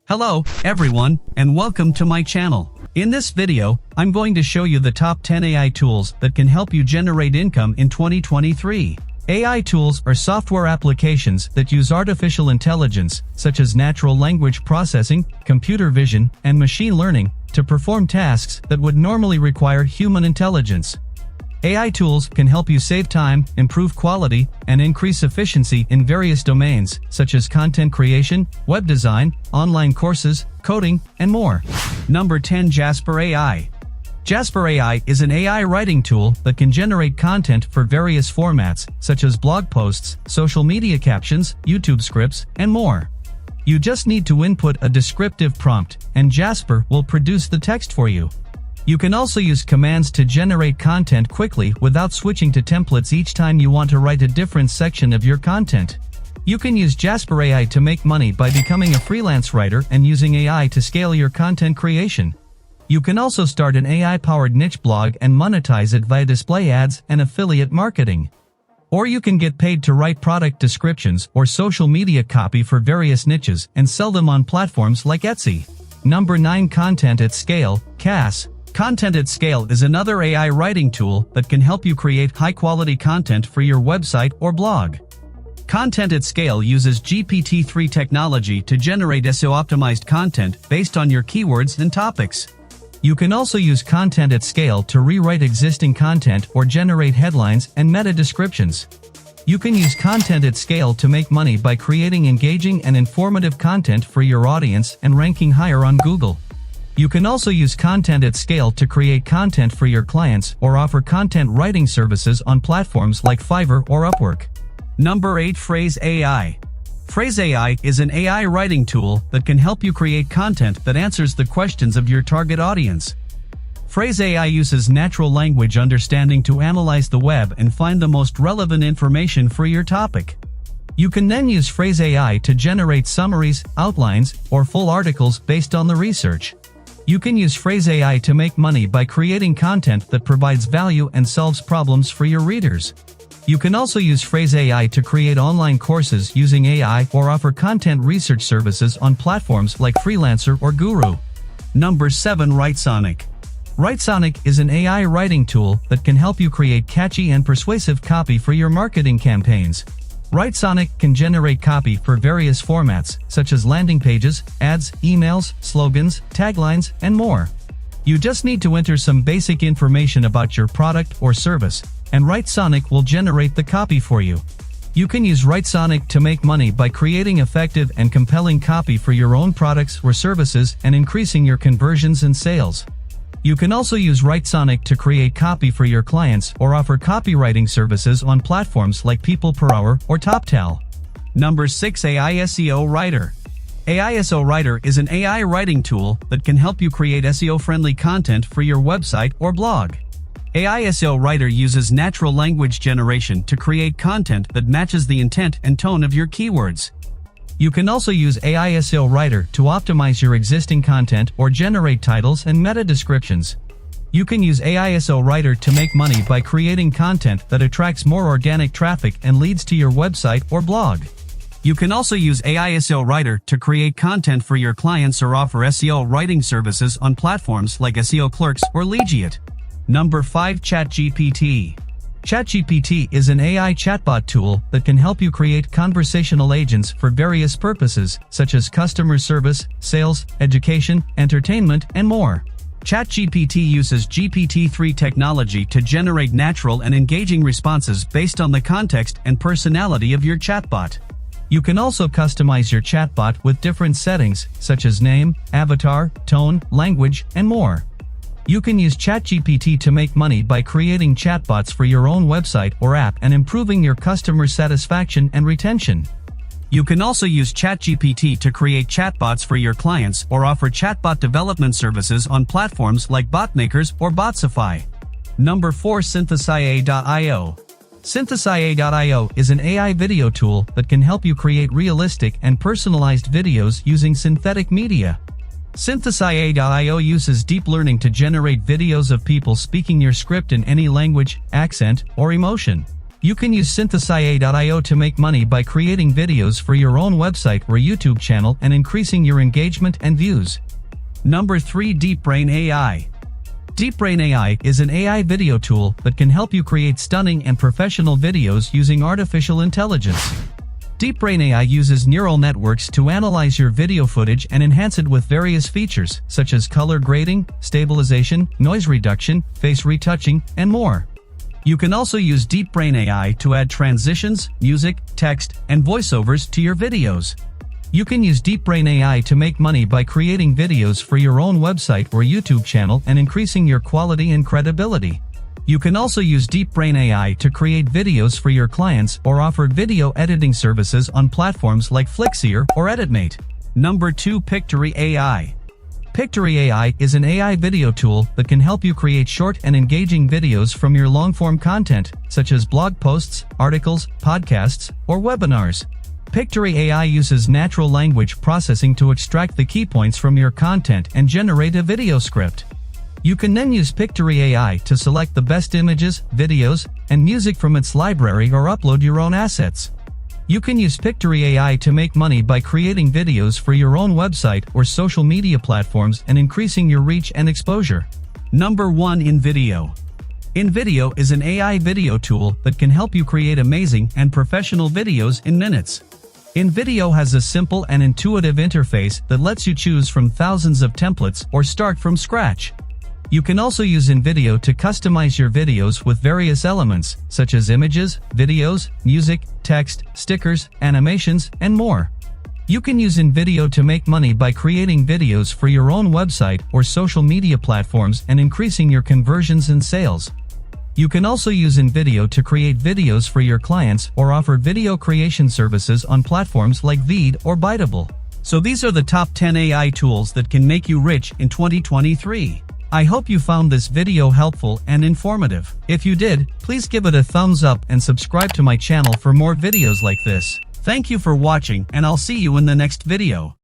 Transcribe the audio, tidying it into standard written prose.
Hello, everyone, and welcome to my channel. In this video, I'm going to show you the top 10 AI tools that can help you generate income in 2023. AI tools are software applications that use artificial intelligence, such as natural language processing, computer vision, and machine learning, to perform tasks that would normally require human intelligence. AI tools can help you save time, improve quality, and increase efficiency in various domains, such as content creation, web design, online courses, coding, and more. Number 10. Jasper AI. Jasper AI is an AI writing tool that can generate content for various formats, such as blog posts, social media captions, YouTube scripts, and more. You just need to input a descriptive prompt, and Jasper will produce the text for you. You can also use commands to generate content quickly without switching to templates each time you want to write a different section of your content. You can use Jasper AI to make money by becoming a freelance writer and using AI to scale your content creation. You can also start an AI-powered niche blog and monetize it via display ads and affiliate marketing. Or you can get paid to write product descriptions or social media copy for various niches and sell them on platforms like Etsy. Number 9. Content at Scale, CAS. Content at Scale is another AI writing tool that can help you create high-quality content for your website or blog. Content at Scale uses GPT-3 technology to generate SEO-optimized content based on your keywords and topics. You can also use Content at Scale to rewrite existing content or generate headlines and meta descriptions. You can use Content at Scale to make money by creating engaging and informative content for your audience and ranking higher on Google. You can also use Content at Scale to create content for your clients or offer content writing services on platforms like Fiverr or Upwork. Number 8. Phrase AI. Phrase AI is an AI writing tool that can help you create content that answers the questions of your target audience. Phrase AI uses natural language understanding to analyze the web and find the most relevant information for your topic. You can then use Phrase AI to generate summaries, outlines, or full articles based on the research. You can use Phrase AI to make money by creating content that provides value and solves problems for your readers. You can also use Phrase AI to create online courses using AI or offer content research services on platforms like Freelancer or Guru. Number 7. WriteSonic. WriteSonic is an AI writing tool that can help you create catchy and persuasive copy for your marketing campaigns. WriteSonic can generate copy for various formats, such as landing pages, ads, emails, slogans, taglines, and more. You just need to enter some basic information about your product or service, and WriteSonic will generate the copy for you. You can use WriteSonic to make money by creating effective and compelling copy for your own products or services and increasing your conversions and sales. You can also use WriteSonic to create copy for your clients or offer copywriting services on platforms like People Per Hour or TopTal. Number 6. Aiso Writer. Aiso Writer is an AI writing tool that can help you create SEO-friendly content for your website or blog. Aiso Writer uses natural language generation to create content that matches the intent and tone of your keywords. You can also use Aiso Writer to optimize your existing content or generate titles and meta descriptions. You can use Aiso Writer to make money by creating content that attracts more organic traffic and leads to your website or blog. You can also use Aiso Writer to create content for your clients or offer SEO writing services on platforms like SEO Clerks or Legiate. Number 5. ChatGPT. ChatGPT is an AI chatbot tool that can help you create conversational agents for various purposes, such as customer service, sales, education, entertainment, and more. ChatGPT uses GPT-3 technology to generate natural and engaging responses based on the context and personality of your chatbot. You can also customize your chatbot with different settings, such as name, avatar, tone, language, and more. You can use ChatGPT to make money by creating chatbots for your own website or app and improving your customer satisfaction and retention. You can also use ChatGPT to create chatbots for your clients or offer chatbot development services on platforms like BotMakers or Botsify. Number 4. Synthesia.io. Synthesia.io is an AI video tool that can help you create realistic and personalized videos using synthetic media. Synthesia.io uses deep learning to generate videos of people speaking your script in any language, accent, or emotion. You can use Synthesia.io to make money by creating videos for your own website or YouTube channel and increasing your engagement and views. Number 3. DeepBrain AI. DeepBrain AI is an AI video tool that can help you create stunning and professional videos using artificial intelligence. DeepBrain AI uses neural networks to analyze your video footage and enhance it with various features, such as color grading, stabilization, noise reduction, face retouching, and more. You can also use DeepBrain AI to add transitions, music, text, and voiceovers to your videos. You can use DeepBrain AI to make money by creating videos for your own website or YouTube channel and increasing your quality and credibility. You can also use DeepBrain AI to create videos for your clients or offer video editing services on platforms like Flixeer or EditMate. Number 2. Pictory AI. Pictory AI is an AI video tool that can help you create short and engaging videos from your long-form content, such as blog posts, articles, podcasts, or webinars. Pictory AI uses natural language processing to extract the key points from your content and generate a video script. You can then use Pictory AI to select the best images, videos, and music from its library or upload your own assets. You can use Pictory AI to make money by creating videos for your own website or social media platforms and increasing your reach and exposure. Number 1. InVideo. InVideo is an AI video tool that can help you create amazing and professional videos in minutes. InVideo has a simple and intuitive interface that lets you choose from thousands of templates or start from scratch. You can also use InVideo to customize your videos with various elements, such as images, videos, music, text, stickers, animations, and more. You can use InVideo to make money by creating videos for your own website or social media platforms and increasing your conversions and sales. You can also use InVideo to create videos for your clients or offer video creation services on platforms like Veed or Biteable. So these are the top 10 AI tools that can make you rich in 2023. I hope you found this video helpful and informative. If you did, please give it a thumbs up and subscribe to my channel for more videos like this. Thank you for watching, and I'll see you in the next video.